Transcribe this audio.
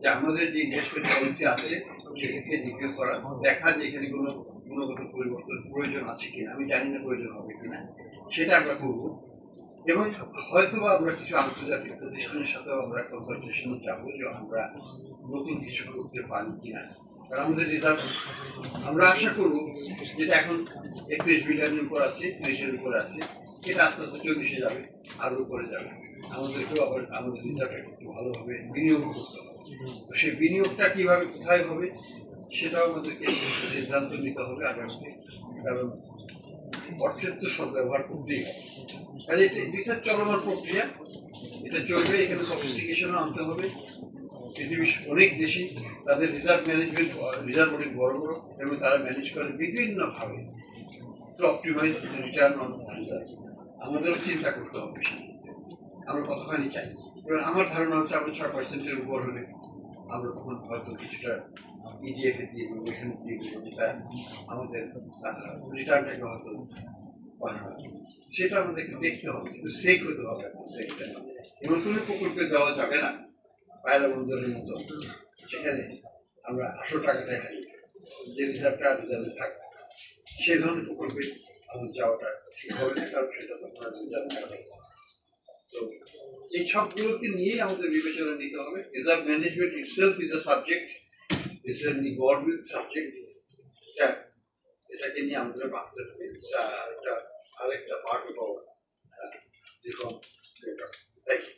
যে আমাদের যে ইনভেস্টমেন্ট পলিসি আছে সেটাকে জিজ্ঞেস করা, দেখা যে এখানে কোনো গুণগত পরিবর্তন প্রয়োজন আছে কিনা, আমি জানি না প্রয়োজন হবে কিনা, সেটা আমরা করবো। এবং হয়তো আমরা কিছু আন্তর্জাতিক প্রতিষ্ঠানের সাথেও আমরা কনসালটেশনে যাবো যে আমরা নতুন কিছু করতে পারি কিনা। কারণ আমাদের রিজার্ভ আমরা আশা করবো যেটা এখন 31 বিলিয়নের উপর আছে, 30-এর উপর আছে, এটা আস্তে আস্তে 40-এ যাবে, আরো উপরে যাবে। আমাদেরকেও আবার আমাদের রিজার্ভটা একটু ভালোভাবে বিনিয়োগ করতে হবে। তো সেই বিনিয়োগটা কিভাবে কোথায় হবে সেটাও আমাদেরকে সিদ্ধান্ত নিতে হবে আগামীতে। কারণ অর্থের তো সব ব্যবহার করতেই হবে। কাজে এটা চলমান প্রক্রিয়া, এটা চলবে। এখানে সফিস্টিকেশনও আনতে হবে। পৃথিবীর অনেক দেশই তাদের রিজার্ভ ম্যানেজমেন্ট, রিজার্ভ অনেক বড় বড়, এবং তারা ম্যানেজ করে বিভিন্নভাবে to optimize return on reserve. আমাদেরও চিন্তা করতে হবে আমরা কতখানি চাই। এবার আমার ধারণা হচ্ছে আমরা 6%-এর উপর হলে আমরা তখন হয়তো কিছুটা ইডিএফ এ দিয়ে দেবো, এখানে দিয়ে দেবো, যেটা আমাদের রিটার্নটাকে হয়তো সেটা আমাদেরকে দেখতে হবে, কিন্তু সেক হতে হবে। সেকটা এমন কোনো প্রকল্পে দেওয়া যাবে না পায়রা বন্দরের মতো, সেখানে আমরা 800 টাকাটা হারিয়ে যে রিজার্ভটা রিজার্ভে থাকবে, সেই ধরনের প্রকল্পে আমাদের যাওয়াটা ঠিক হবে না, কারণ সেটা তো আমরা রিজার্ভ থাকবে। তো এই সবগুলোকে নিয়েই আমাদের বিবেচনা নিতে হবে। Reserve management itself is a subject, it's an evolving subject. এটাকে নিয়ে আমাদের ভাবতে হবে। এটা আরেকটা part of our reform programme. Thank you.